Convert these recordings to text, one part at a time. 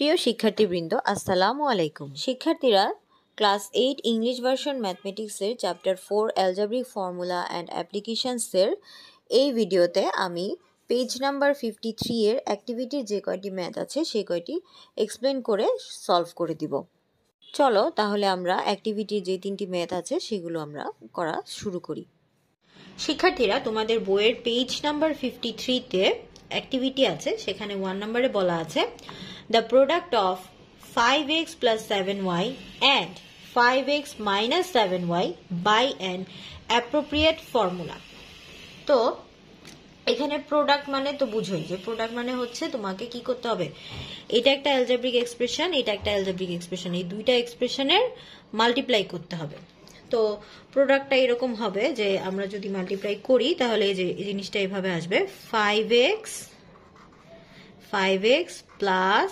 প্রিয় শিক্ষার্থীবৃন্দ, আসসালামু আলাইকুম। শিক্ষার্থীরা, ক্লাস 8 ইংলিশ ভার্সন ম্যাথমেটিক্সের চ্যাপ্টার 4 অ্যালজেব্রিক ফর্মুলা অ্যান্ড অ্যাপ্লিকেশনসের এই ভিডিওতে আমি পেজ নাম্বার 53 এর অ্যাক্টিভিটির যে কয়টি ম্যাথ আছে সেই কয়টি এক্সপ্লেন করে সলভ করে দিব। চলো তাহলে আমরা অ্যাক্টিভিটির যে 3টি ম্যাথ আছে সেগুলো আমরা করা শুরু করি। শিক্ষার্থীরা, তোমাদের বইয়ের পেজ নাম্বার 53-তে অ্যাক্টিভিটি আছে, সেখানে 1 নম্বরে বলা আছে the product of 5x plus 7y and 5x minus 7y by an appropriate formula। তো এখানে প্রোডাক্ট মানে তো বুঝোই যে প্রোডাক্ট মানে হচ্ছে তোমাকে কি করতে হবে, এটা একটা অ্যালজেব্রিক এক্সপ্রেশন, এটা একটা অ্যালজেব্রিক এক্সপ্রেশন, এই দুইটা এক্সপ্রেশনের মাল্টিপ্লাই করতে হবে। তো প্রোডাক্টটা এরকম হবে যে আমরা যদি মাল্টিপ্লাই করি তাহলে এই যে এই জিনিসটা এভাবে আসবে 5x প্লাস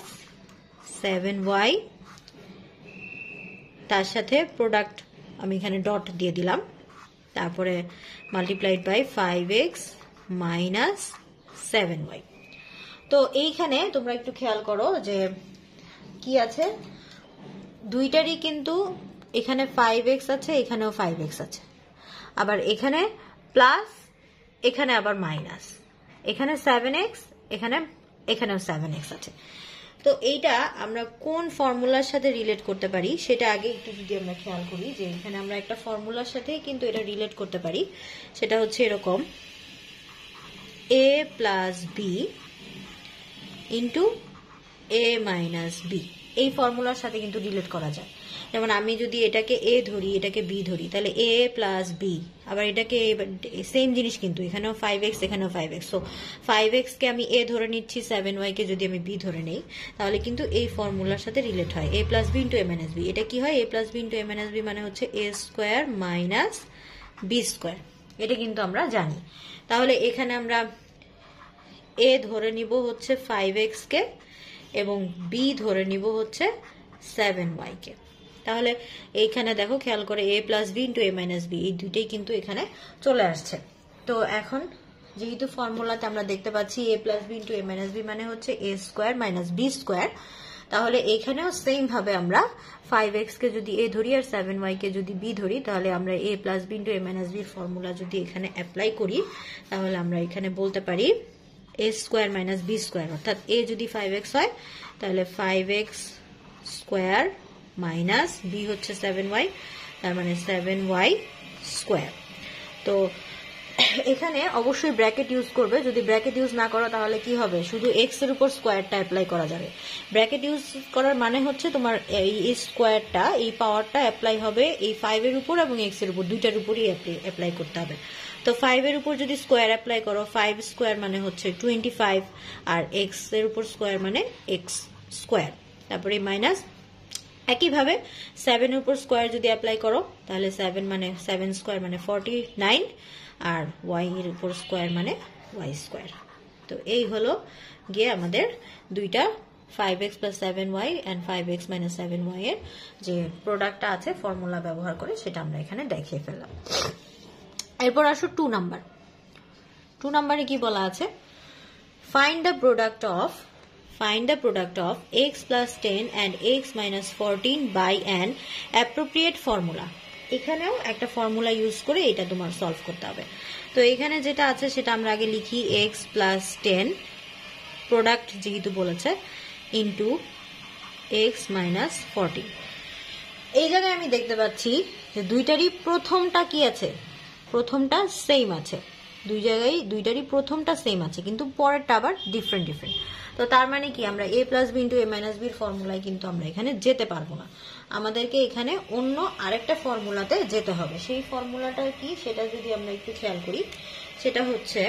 7y, তার সাথে প্রোডাক্ট আমি এখানে ডট দিয়ে দিলাম, তারপরে multiplied by 5x minus 7y। তো এইখানে তোমরা একটু খেয়াল করো যে কি আছে, দুইটারই কিন্তু এখানে 5x আছে, এখানেও 5x আছে, আবার এখানে প্লাস, এখানে আবার মাইনাস, এখানে 7x, এখানেও 7x আছে। তো এইটা আমরা কোন ফর্মুলার সাথে রিলেট করতে পারি সেটা আগে একটু যদি আমরা খেয়াল করি, যে এখানে আমরা একটা ফর্মুলার সাথে কিন্তু এটা রিলেট করতে পারি, সেটা হচ্ছে এরকম a plus B into a minus B. এই ফর্মুলার সাথে কিন্তু রিলেট করা যায়। যেমন আমি যদি এটাকে a ধরি, এটাকে b ধরি, তাহলে a প্লাস বি, আবার এটাকে সেম জিনিস, কিন্তু এখানেও 5x, এখানেও 5x। সো 5x কে আমি a ধরে নিচ্ছি, 7y কে যদি আমি b ধরে নেই, তাহলে কিন্তু এই ফর্মুলার সাথে রিলেট হয়, a plus B into a minus B. এটা কি হয়, a plus B into a minus B মানে হচ্ছে a square minus B square. এটা কিন্তু আমরা জানি। তাহলে এখানে আমরা a ধরে নিব হচ্ছে 5x কে এবং b ধরে নিব হচ্ছে 7y কে। তাহলে এইখানে দেখো খেয়াল করে a plus B into a minus B, এই দুইটাই কিন্তু এখানে চলে আসছে। তো এখন যেহেতু ফর্মুলাতে আমরা দেখতে পাচ্ছি a plus B into a minus B মানে হচ্ছে a square minus B square, তাহলে এইখানেও সেম ভাবে আমরা 5x কে যদি a ধরি আর 7y কে যদি b ধরি, তাহলে আমরা a plus B into a minus বির ফর্মুলা যদি এখানে অ্যাপ্লাই করি, তাহলে আমরা এখানে বলতে পারি a square minus B square, অর্থাৎ a যদি 5x হয় তাহলে 5x স্কোয়ার মাইনাস বি হচ্ছে 7y, তার মানে 7y স্কোয়ার। তো এখানে অবশ্যই ব্র্যাকেট ইউজ করবে, যদি ব্র্যাকেট ইউজ না করো তাহলে কি হবে, শুধু x এর উপর স্কোয়ারটা অ্যাপ্লাই করা যাবে। ব্র্যাকেট ইউজ করার মানে হচ্ছে তোমার এই স্কোয়ারটা, এই পাওয়ারটা অ্যাপ্লাই হবে এই 5 এর উপর এবং x এর উপর, দুইটার উপরই অ্যাপ্লাই করতে হবে। তো 5 এর উপর যদি স্কোয়ার অ্যাপ্লাই করো, 5 স্কোয়ার মানে হচ্ছে 25, আর x এর উপর স্কোয়ার মানে x স্কোয়ার, তারপরে মাইনাস। একইভাবে 7 এর উপর স্কোয়ার যদি অ্যাপ্লাই করো তাহলে 7 স্কোয়ার মানে 49, আর y এর উপর স্কোয়ার মানে y স্কোয়ার। তো এই হলো গিয়ে আমাদের দুইটা 5x plus 7y and 5x minus 7y এর যে প্রোডাক্টটা আছে ফর্মুলা ব্যবহার করে, সেটা আমরা এখানে দেখিয়ে ফেললাম। এরপর আসো 2 নাম্বার। 2 নাম্বারে কি বলা আছে, find the product of x plus 10 and x minus 14 by an appropriate formula। এখানেও একটা ফর্মুলা ইউজ করে এটা তোমার সলভ করতে হবে। তো এখানে যেটা আছে সেটা আমরা আগে লিখি x plus 10 প্রোডাক্ট যেহেতু বলেছে ইন্টু x minus 14। এই জায়গায় আমি দেখতে পাচ্ছি যে দুইটারই প্রথমটা কি আছে, প্রথমটা সেম আছে, দুইটারই প্রথমটা সেম আছে, কিন্তু পরেরটা আবার ডিফারেন্ট। তো তার মানে কি, আমরা a plus B into a minus বির ফর্মুলায় কিন্তু আমরা এখানে যেতে পারবো না, আমাদেরকে এখানে অন্য আরেকটা ফর্মুলাতে যেতে হবে। সেই ফর্মুলাটা কি সেটা যদি আমরা একটু খেয়াল করি, সেটা হচ্ছে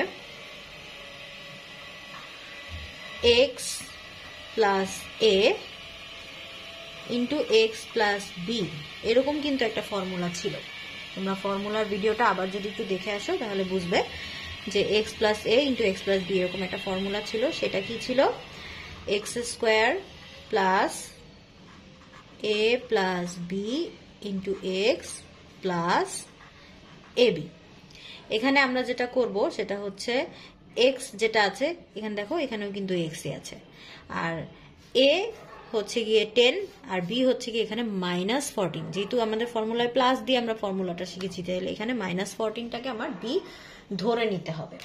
x plus a into x plus B, এরকম কিন্তু একটা ফর্মুলা ছিল। তোমরা ফর্মুলার ভিডিওটা আবার যদি একটু দেখে আসো তাহলে বুঝবে যে x plus a into x plus B এরকম একটা ফর্মুলা ছিল। সেটা কি ছিল, x square plus a plus B into x plus A B. এখানে আমরা যেটা করব সেটা হচ্ছে x যেটা আছে এখানে দেখো, এখানেও কিন্তু x আছে, আর a হচ্ছে গিয়ে 10 আর বি হচ্ছে গিয়ে এখানে -14। যেহেতু আমাদের ফর্মুলায় প্লাস দিয়ে আমরা ফর্মুলাটা শিখেছি, তাহলে এখানে -14টাকে আমার বি ধরে নিতে হবে।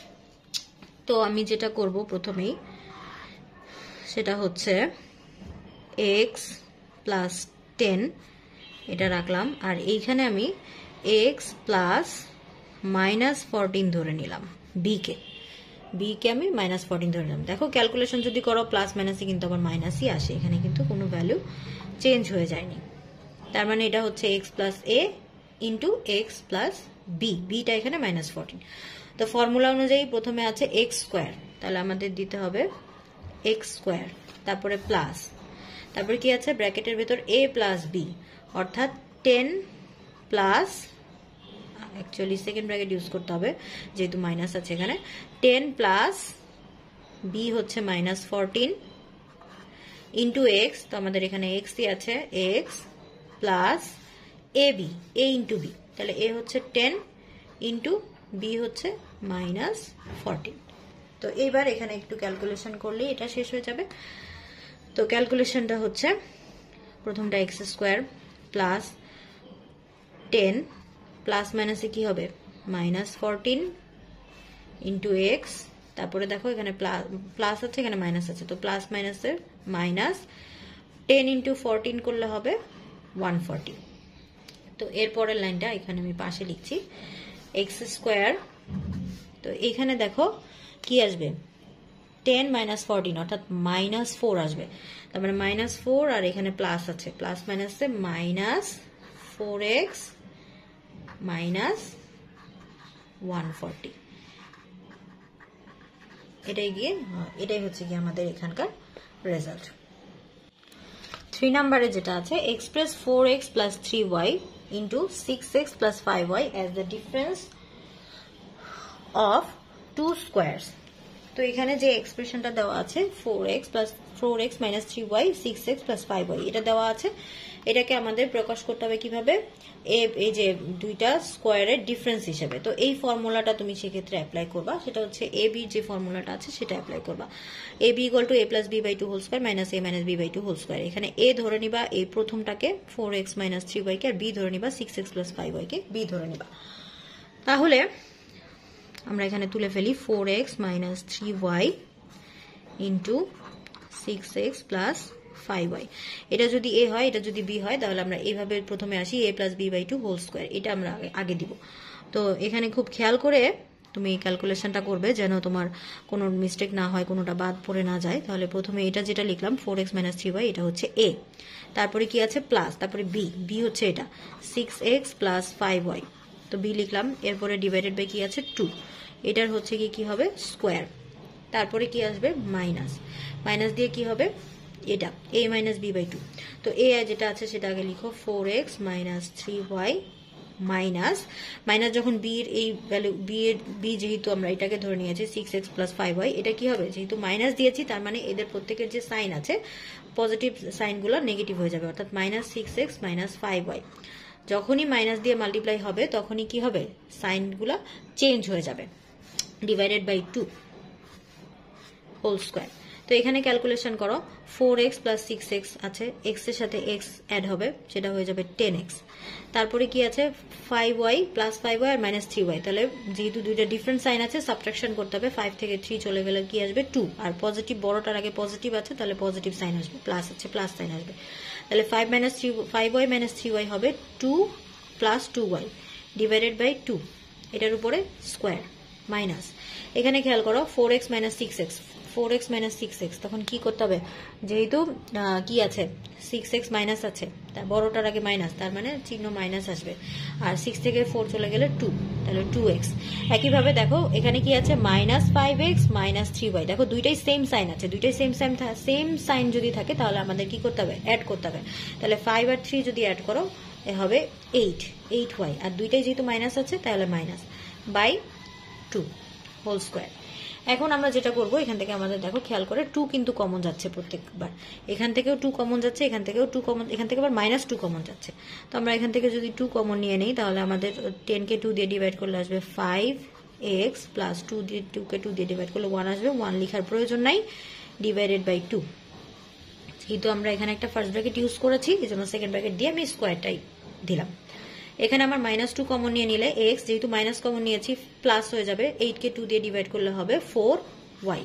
তো আমি যেটা করব প্রথমেই সেটা হচ্ছে x প্লাস 10 এটা রাখলাম, আর এইখানে আমি x প্লাস -14 ধরে নিলাম। বিকে আমি -14 ধরে নিলাম। দেখো ক্যালকুলেশন যদি করো প্লাস মাইনাসে কিন্তু আবার মাইনাসই আসে, এখানে কিন্তু কোনো ভ্যালু চেঞ্জ হয়ে যায়নি। তার মানে এটা হচ্ছে x plus a into X plus B, বিটা এখানে -14। তো ফর্মুলা অনুযায়ী প্রথমে আছে x স্কোয়ার, তাহলে আমাদের দিতে হবে x স্কোয়ার, তারপরে প্লাস, তারপরে কি আছে ব্র্যাকেটের ভেতর a প্লাস বি, অর্থাৎ 10 plus, actually second bracket use করতে হবে যেহেতু মাইনাস আছে এখানে, 10 প্লাস বি হচ্ছে -14 ইন্টু এক্স, তো আমাদের এখানে এক্সই আছে, x plus A B, A into B, তাহলে এ হচ্ছে 10 ইন্টু বি হচ্ছে -14। তো এইবার এখানে একটু ক্যালকুলেশন করলেই এটা শেষ হয়ে যাবে। তো ক্যালকুলেশনটা হচ্ছে প্রথমটা এক্স স্কোয়ার প্লাস 10 প্লাস মাইনাসে কি হবে -14 ইন্টু এক্স, তারপরে দেখো এখানে প্লাস আছে এখানে মাইনাস আছে, তো প্লাস মাইনাসের মাইনাস 10 ইন্টু 14 করলে হবে 140। তো এরপরের লাইনটা এখানে আমি পাশে লিখছি এক্স স্কোয়ার, তো এখানে দেখো কি আসবে 10 -14 অর্থাৎ -4 আসবে, তার মানে -4 আর এখানে প্লাস আছে, প্লাস মাইনাসে -4x -140, এটাই হচ্ছে কি আমাদের এখানকার রেজাল্ট। 3 নম্বরে যেটা আছে express 4x plus 3y into 6x plus 5y as the difference of two squares। তো এখানে যে এক্সপ্রেশনটা দেওয়া আছে 4x minus 3y 6x plus 5y এটা দেওয়া আছে, এটাকে আমাদের প্রকাশ করতে হবে কিভাবে, এই যে দুইটা স্কোয়ারের ডিফারেন্স হিসেবে। তো এই ফর্মুলাটা তুমি সেক্ষেত্রে অ্যাপ্লাই করবা, সেটা হচ্ছে এ বি যে ফর্মুলাটা আছে সেটা অ্যাপ্লাই করবা, A B equal to a plus b by 2 whole square minus a minus b by 2 whole square. এখানে a ধরে নিবা এই প্রথমটাকে 4x minus 3y কে, আর b ধরে নিবা 6x plus 5y কে, b ধরে নিবা। তাহলে আমরা এখানে তুলে ফেলি 4x minus 3y into 6x plus 5y, এটা যদি a হয় এটা যদি b হয় তাহলে আমরা এইভাবে প্রথমে আসি a plus b by 2 whole square, এটা আমরা আগে দিব। তো এখানে খুব খেয়াল করে তুমি ক্যালকুলেশনটা করবে যেন তোমার কোনো মিস্টেক না হয়, কোনোটা বাদ পড়ে না যায়। তাহলে প্রথমে এটা যেটা লিখলাম 4x minus 3y এটা হচ্ছে a, তারপরে কি আছে প্লাস, তারপরে b হচ্ছে এটা 6x plus 5y, তো b লিখলাম, এরপরে ডিভাইডেড বাই কি আছে 2, এটার হচ্ছে কি হবে স্কোয়ার, তারপরে কি আসবে মাইনাস দিয়ে কি হবে এটা a minus b by 2, তো a যেটা আছে সেটা আগে লিখো 4x minus 3y মাইনাস যখন b এর এই ভ্যালু b যেহেতু আমরা এটাকে ধরে নিয়েছি 6x plus 5y, এটা কি হবে যেহেতু মাইনাস দিয়েছি তার মানে এদের প্রত্যেকের যে সাইন আছে পজিটিভ সাইনগুলো নেগেটিভ হয়ে যাবে, অর্থাৎ -6x minus 5y, যখনই মাইনাস দিয়ে মাল্টিপ্লাই হবে তখনই কি হবে সাইনগুলো চেঞ্জ হয়ে যাবে, ডিভাইডেড বাই 2 হোল স্কোয়ার। তো এখানে ক্যালকুলেশন করো 4x plus 6x আছে, x এর সাথে x অ্যাড হবে সেটা হয়ে যাবে 10x, তারপরে কি আছে 5y plus 5y আর minus 3y, তাহলে যেহেতু দুইটা ডিফারেন্ট সাইন আছে সাবট্রাকশন করতে হবে, 5 থেকে 3 চলে গেলে কি আসবে 2, আর পজিটিভ বড়টার আগে পজিটিভ আছে তাহলে পজিটিভ সাইন আসবে, প্লাস আছে প্লাস সাইন আসবে, তাহলে 5y minus 3y হবে 2 plus 2y ডিভাইডেড বাই 2, এটার উপরে স্কোয়ার মাইনাস, এখানে খেয়াল করো 4x minus 6x, তখন কি করতে হবে যেহেতু কি আছে 6x মাইনাস আছে, তার বড়টার আগে মাইনাস, তার মানে চিহ্ন মাইনাস আসবে, আর 6 থেকে 4 চলে গেলে 2, তাহলে 2x। একইভাবে দেখো এখানে কি আছে -5x minus 3y, দেখো দুইটাই সেম সাইন আছে, দুইটাই সেম সাইন যদি থাকে তাহলে আমাদের কি করতে হবে অ্যাড করতে হবে, তাহলে 5 আর 3 যদি অ্যাড করো এ হবে 8y, আর দুইটাই যেহেতু মাইনাস আছে তাহলে মাইনাস বাই 2 হোল স্কোয়ার। এখন আমরা যেটা করব এখান থেকে আমাদের দেখো খেয়াল করে 2 কিন্তু কমন যাচ্ছে প্রত্যেকবার, এখান থেকেও 2 কমন যাচ্ছে, এখান থেকেও 2 কমন, এখান থেকে আবার -2 কমন যাচ্ছে, তো আমরা এখান থেকে যদি 2 কমন নিয়ে নেই তাহলে আমাদের 10 কে 2 দিয়ে ডিভাইড করলে আসবে 5x প্লাস 2 দিয়ে 2 কে 2 দিয়ে ডিভাইড করলে 1 আসবে, 1 লেখার প্রয়োজন নাই, ডিভাইডেড বাই 2, যেহেতু আমরা এখানে একটা ফার্স্ট ব্র্যাকেট ইউজ করেছি, এই জন্য সেকেন্ড ব্র্যাকেট দিয়ে আমি স্কোয়ারটাই দিলাম। এখানে আমার -2 কমন নিয়ে নিলে এক্স, যেহেতু মাইনাস কমন নিয়েছি প্লাস হয়ে যাবে, 8 কে 2 দিয়ে ডিভাইড করলে হবে 4y,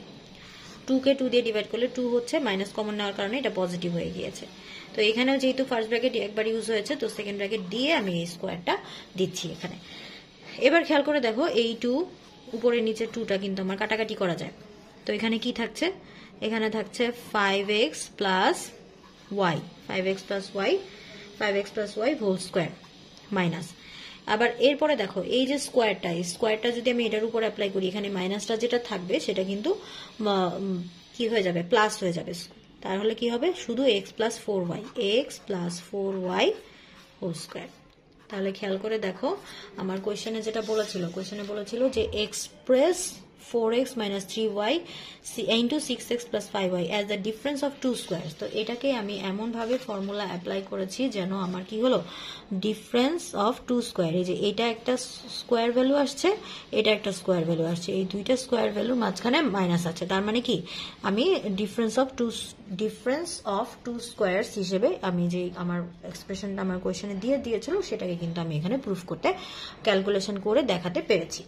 2 কে 2 দিয়ে ডিভাইড করলে 2 হচ্ছে, মাইনাস কমন নেওয়ার কারণে এটা পজিটিভ হয়ে গিয়েছে। তো এখানেও যেহেতু ফার্স্ট ব্র্যাকেট একবার ইউজ হয়েছে, তো সেকেন্ড ব্র্যাকেট দিয়ে আমি এই স্কোয়ারটা দিচ্ছি এখানে। এবার খেয়াল করে দেখো, এই 2 উপরে নিচে 2টা কিন্তু আমার কাটাকাটি করা যায়। তো এখানে কি থাকছে, এখানে থাকছে 5x plus y, 5x plus y, 5x plus y whole square minus. আবার এরপরে দেখো, এই যে স্কোয়ারটা, এই স্কোয়ারটা যদি আমি এটার উপর অ্যাপ্লাই করি, এখানে মাইনাসটা যেটা থাকবে সেটা কিন্তু কি হয়ে যাবে, প্লাস হয়ে যাবে। তাহলে কি হবে, শুধু x plus 4y, x plus 4y whole square. তাহলে খেয়াল করে দেখো, আমার কোয়েশ্চেনে যেটা বলেছিল, কোয়েশ্চেনে বলেছিল যে express 4x minus 3y into 6x plus 5y as the difference of two squares। তো এটাকে আমি এমন ভাবে ফর্মুলা অ্যাপ্লাই করেছি যেন আমার কি হলো, ডিফারেন্স অফ টু স্কোয়ার। এই যে এটা একটা স্কোয়ার ভ্যালু আসছে, এটা একটা স্কোয়ার ভ্যালু আসছে, এই দুইটা স্কোয়ার ভ্যালুর মাঝখানে মাইনাস আছে। তার মানে কি, আমি ডিফারেন্স অফ টু স্কোয়ারস হিসেবে আমি যে আমার এক্সপ্রেশনটা আমার কোয়েশ্চেনে দিয়েছিল সেটাকে কিন্তু আমি এখানে প্রুফ করতে, ক্যালকুলেশন করে দেখাতে পেরেছি।